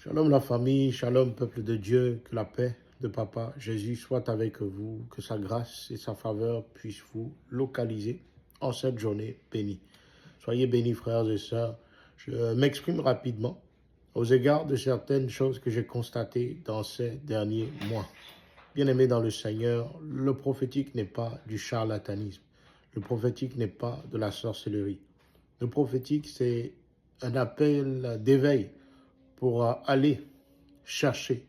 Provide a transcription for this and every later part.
Shalom la famille, shalom peuple de Dieu, que la paix de Papa Jésus soit avec vous, que sa grâce et sa faveur puissent vous localiser en cette journée bénie. Soyez bénis frères et sœurs. Je m'exprime rapidement aux égards de certaines choses que j'ai constatées dans ces derniers mois. Bien-aimés dans le Seigneur, le prophétique n'est pas du charlatanisme. Le prophétique n'est pas de la sorcellerie. Le prophétique, c'est un appel d'éveil pour aller chercher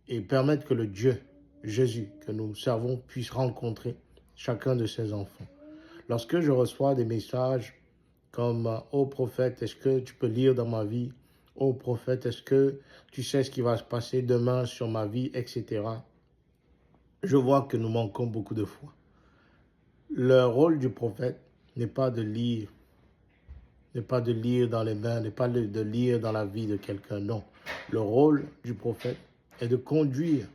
et permettre que le Dieu, Jésus, que nous servons, puisse rencontrer chacun de ses enfants. Lorsque je reçois des messages comme « Ô prophète, est-ce que tu peux lire dans ma vie? Ô prophète, est-ce que tu sais ce qui va se passer demain sur ma vie, etc. » Je vois que nous manquons beaucoup de foi. Le rôle du prophète n'est pas de lire dans les mains, n'est pas de lire dans la vie de quelqu'un, non. Le rôle du prophète est de conduire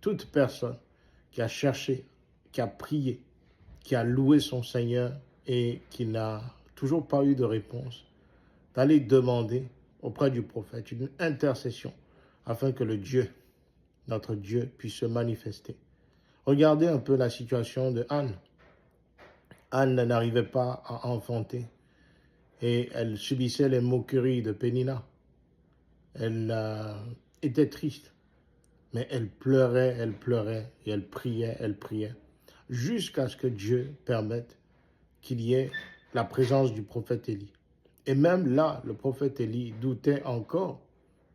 toute personne qui a cherché, qui a prié, qui a loué son Seigneur et qui n'a toujours pas eu de réponse, d'aller demander auprès du prophète une intercession afin que le Dieu, notre Dieu, puisse se manifester. Regardez un peu la situation de Anne. Anne n'arrivait pas à enfanter et elle subissait les moqueries de Pénina. Elle était triste, mais elle pleurait et elle priait, jusqu'à ce que Dieu permette qu'il y ait la présence du prophète Élie. Et même là, le prophète Élie doutait encore,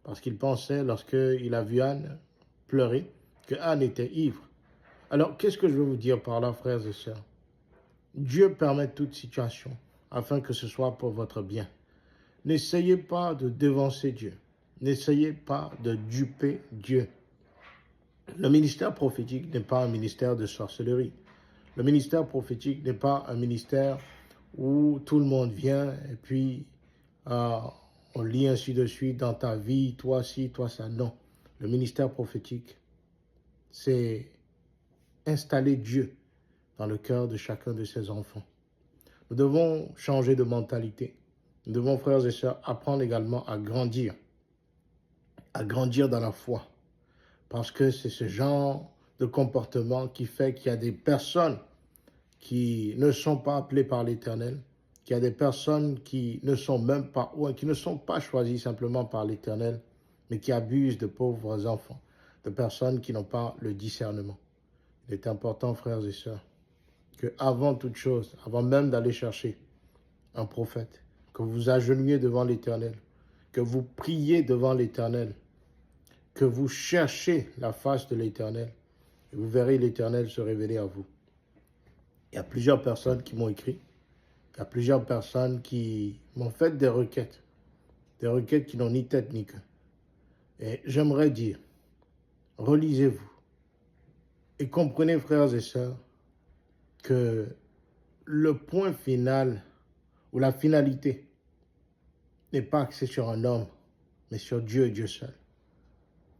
parce qu'il pensait, lorsqu'il a vu Anne pleurer, que Anne était ivre. Alors, qu'est-ce que je veux vous dire par là, frères et sœurs? Dieu permet toute situation, afin que ce soit pour votre bien. N'essayez pas de devancer Dieu. N'essayez pas de duper Dieu. Le ministère prophétique n'est pas un ministère de sorcellerie. Le ministère prophétique n'est pas un ministère où tout le monde vient et puis on lit ainsi de suite dans ta vie, toi ci, toi ça. Non. Le ministère prophétique, c'est installer Dieu dans le cœur de chacun de ses enfants. Nous devons changer de mentalité. Nous devons, frères et sœurs, apprendre également à grandir dans la foi. Parce que c'est ce genre de comportement qui fait qu'il y a des personnes qui ne sont pas appelées par l'Éternel, qu'il y a des personnes qui ne sont même pas, ou qui ne sont pas choisies simplement par l'Éternel, mais qui abusent de pauvres enfants, de personnes qui n'ont pas le discernement. Il est important, frères et sœurs, que avant toute chose, avant même d'aller chercher un prophète, que vous vous agenouillez devant l'Éternel, que vous priez devant l'Éternel, que vous cherchez la face de l'Éternel, et vous verrez l'Éternel se révéler à vous. Il y a plusieurs personnes qui m'ont écrit, il y a plusieurs personnes qui m'ont fait des requêtes qui n'ont ni tête ni queue. Et j'aimerais dire, relisez-vous et comprenez, frères et sœurs, que le point final ou la finalité n'est pas axée sur un homme, mais sur Dieu et Dieu seul.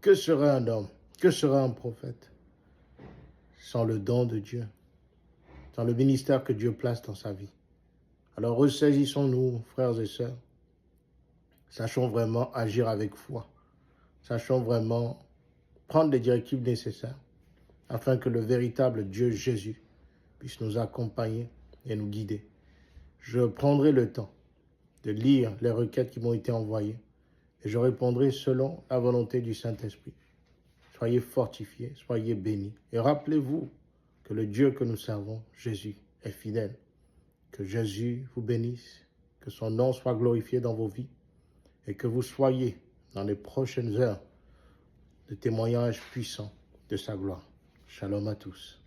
Que serait un homme? Que serait un prophète sans le don de Dieu, sans le ministère que Dieu place dans sa vie? Alors ressaisissons-nous, frères et sœurs. Sachons vraiment agir avec foi. Sachons vraiment prendre les directives nécessaires afin que le véritable Dieu Jésus puisse nous accompagner et nous guider. Je prendrai le temps de lire les requêtes qui m'ont été envoyées et je répondrai selon la volonté du Saint-Esprit. Soyez fortifiés, soyez bénis. Et rappelez-vous que le Dieu que nous servons, Jésus, est fidèle. Que Jésus vous bénisse, que son nom soit glorifié dans vos vies et que vous soyez dans les prochaines heures de témoignages puissants de sa gloire. Shalom à tous.